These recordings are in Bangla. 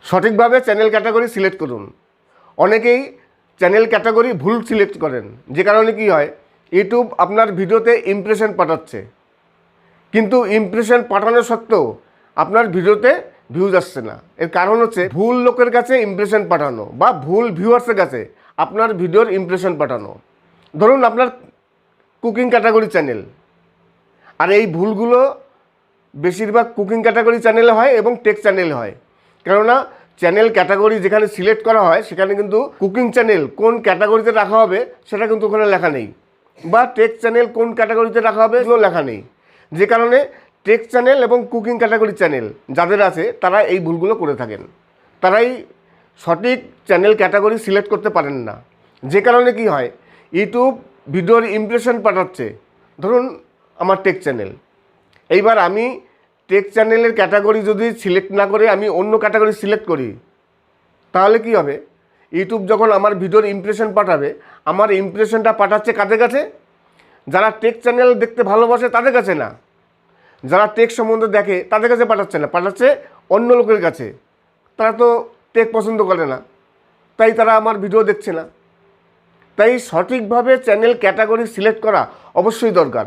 সঠিকভাবে চ্যানেল ক্যাটাগরি সিলেক্ট করুন। অনেকেই চ্যানেল ক্যাটাগরি ভুল সিলেক্ট করেন, যে কারণে কি হয়, ইউটিউব আপনার ভিডিওতে ইমপ্রেশন পাঠাচ্ছে, কিন্তু ইমপ্রেশন পাঠানো সত্ত্বেও আপনার ভিডিওতে ভিউজ আসছে না। এর কারণ হচ্ছে ভুল লোকের কাছে ইমপ্রেশন পাঠানো বা ভুল ভিউয়ার্সের কাছে আপনার ভিডিওর ইমপ্রেশন পাঠানো। ধরুন আপনার কুকিং ক্যাটাগরি চ্যানেল, আর এই ভুলগুলো বেশিরভাগ কুকিং ক্যাটাগরি চ্যানেলে হয় এবং টেক চ্যানেলে হয়। কেননা চ্যানেল ক্যাটাগরি যেখানে সিলেক্ট করা হয় সেখানে কিন্তু কুকিং চ্যানেল কোন ক্যাটাগরিতে রাখা হবে সেটা কিন্তু ওখানে লেখা নেই, বা টেক চ্যানেল কোন ক্যাটাগরিতে রাখা হবে এগুলো লেখা নেই। যে কারণে টেক চ্যানেল এবং কুকিং ক্যাটাগরি চ্যানেল যাদের আছে তারা এই ভুলগুলো করে থাকেন, তারাই সঠিক চ্যানেল ক্যাটাগরি সিলেক্ট করতে পারেন না। যে কারণে কি হয়, ইউটিউব ভিডিওর ইমপ্রেশন পাঠাচ্ছে। ধরুন আমার টেক চ্যানেল, এইবার আমি টেক চ্যানেলের ক্যাটাগরি যদি সিলেক্ট না করে আমি অন্য ক্যাটাগরি সিলেক্ট করি, তাহলে কি হবে, ইউটিউব যখন আমার ভিডিওর ইমপ্রেশন পাঠাবে, আমার ইমপ্রেশনটা পাঠাচ্ছে কাদের কাছে? যারা টেক চ্যানেল দেখতে ভালোবাসে তাদের কাছে না, যারা টেক সম্বন্ধে দেখে তাদের কাছে পাঠাচ্ছে না, পাঠাচ্ছে অন্য লোকের কাছে। তারা তো টেক পছন্দ করে না, তাই তারা আমার ভিডিও দেখছে না। তাই সঠিকভাবে চ্যানেল ক্যাটাগরি সিলেক্ট করা অবশ্যই দরকার।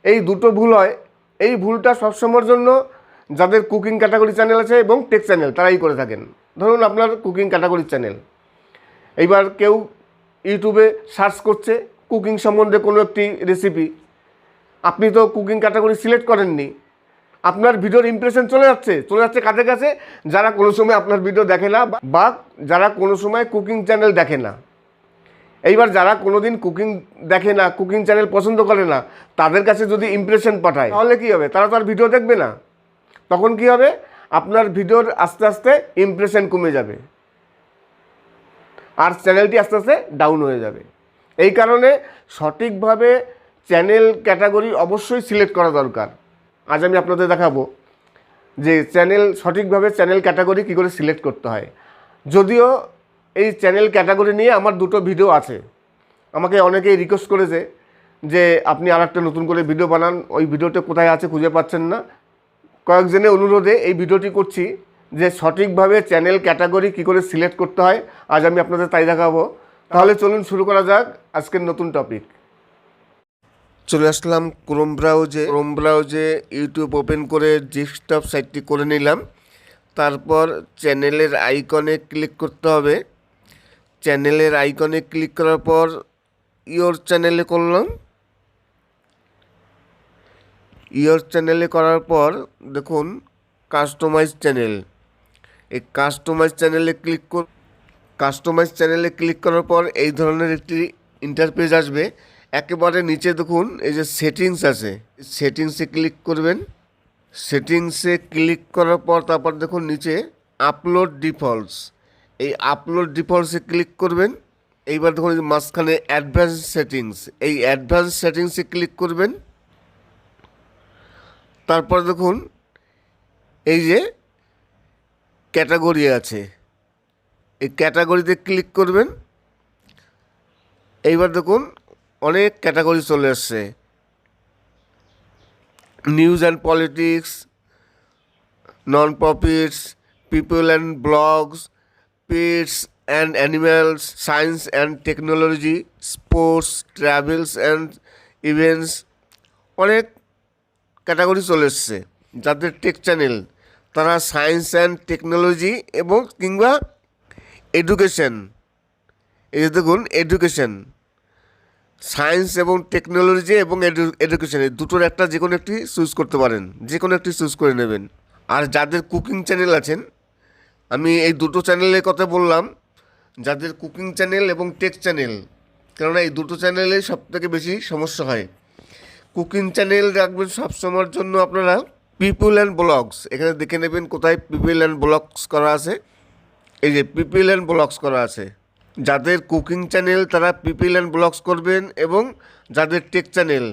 এই দুটো ভুল হয়, এই ভুলটা সবসময়ের জন্য যাদের কুকিং ক্যাটাগরি চ্যানেল আছে এবং টেক চ্যানেল তারাই করে থাকেন। ধরুন আপনার কুকিং ক্যাটাগরি চ্যানেল, এইবার কেউ ইউটিউবে সার্চ করছে কুকিং সম্বন্ধে কোনো একটি রেসিপি, আপনি তো কুকিং ক্যাটাগরি সিলেক্ট করেননি, আপনার ভিডিওর ইমপ্রেশন চলে যাচ্ছে কাদের কাছে? যারা কোনো সময় আপনার ভিডিও দেখে না বা যারা কোনো সময় কুকিং চ্যানেল দেখে না। এইবার যারা কোনো দিন কুকিং দেখে না, কুকিং চ্যানেল পছন্দ করে না, তাদের কাছে যদি ইমপ্রেশন পাঠায় তাহলে কী হবে? তারা তো আর ভিডিও দেখবে না। তখন কি হবে, আপনার ভিডিওর আস্তে আস্তে ইমপ্রেশন কমে যাবে আর চ্যানেলটি আস্তে আস্তে ডাউন হয়ে যাবে। এই কারণে সঠিকভাবে চ্যানেল ক্যাটাগরি অবশ্যই সিলেক্ট করা দরকার। আজ আমি আপনাদের দেখাবো যে সঠিকভাবে চ্যানেল ক্যাটাগরি কী করে সিলেক্ট করতে হয়। যদিও এই চ্যানেল ক্যাটাগরি নিয়ে আমার দুটো ভিডিও আছে, আমাকে অনেকেই রিকোয়েস্ট করেছে যে আপনি আর একটা নতুন করে ভিডিও বানান, ওই ভিডিওটা কোথায় আছে খুঁজে পাচ্ছেন না। কয়েকজনের অনুরোধে এই ভিডিওটি করছি যে সঠিকভাবে চ্যানেল ক্যাটাগরি কী করে সিলেক্ট করতে হয়, আজ আমি আপনাদের তাই দেখাবো। তাহলে চলুন শুরু করা যাক আজকের নতুন টপিক। চলে আসলাম ক্রোম ব্রাউজে ইউটিউব ওপেন করে ডেস্কটপ সাইটটি করে নিলাম। তারপর চ্যানেলের আইকনে ক্লিক করতে হবে। চ্যানেলের আইকনে ক্লিক করার পর ইয়োর চ্যানেলে করলাম। ইয়োর চ্যানেলে করার পর দেখুন কাস্টমাইজ চ্যানেল, এই কাস্টমাইজ চ্যানেলে ক্লিক করার পর এই ধরনের একটি ইন্টারপেজ আসবে। একেবারে নিচে দেখুন এই যে সেটিংস আছে, সেটিংসে ক্লিক করবেন। সেটিংসে ক্লিক করার পর তারপর দেখুন নিচে আপলোড ডিফল্টস, এই আপলোড ডিফল্টসে ক্লিক করবেন। এইবার দেখুন মাঝখানে অ্যাডভান্স সেটিংস, এই অ্যাডভান্স সেটিংসে ক্লিক করবেন। তারপর দেখুন এই যে ক্যাটাগরি আছে, এই ক্যাটাগরিতে ক্লিক করবেন। এইবার দেখুন অনেক ক্যাটাগরি চলে আসছে, news and politics, non profits, people and blogs, pets and animals, science and technology, sports, travels and events, অনেক ক্যাটাগরি চলে এসছে। যাদের টেক চ্যানেল তারা সায়েন্স অ্যান্ড টেকনোলজি এবং কিংবা এডুকেশন, এই দেখুন এডুকেশন, সায়েন্স এবং টেকনোলজি এবং এডুকেশন, এই দুটোর একটা যে কোনো একটি চুজ করতে পারেন, যে কোনো একটি চুজ করে নেবেন। আর যাদের কুকিং চ্যানেল আছেন, আমি এই দুটো চ্যানেলের কথা বললাম, যাদের কুকিং চ্যানেল এবং টেক চ্যানেল, কেননা এই দুটো চ্যানেলে সবথেকে বেশি সমস্যা হয়। কুকিং চ্যানেল রাখবেন সবসময়ের জন্য আপনারা পিপল অ্যান্ড ব্লগস, এখানে দেখে নেবেন কোথায় পিপল অ্যান্ড ব্লগস করা আছে, এই যে পিপল অ্যান্ড ব্লগস করা আছে। যাদের কুকিং চ্যানেল তারা পিপল অ্যান্ড ব্লগস করবেন, এবং যাদের টেক চ্যানেল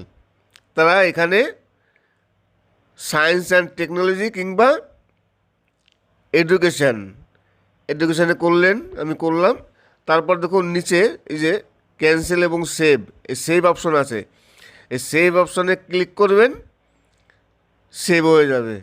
তারা এখানে সায়েন্স অ্যান্ড টেকনোলজি কিংবা এডুকেশানে করলেন, আমি করলাম। তারপর দেখুন নিচে এই যে ক্যান্সেল এবং সেভ, এই সেভ অপশন আছে, এই সেভ অপশনে ক্লিক করবেন, সেভ হয়ে যাবে।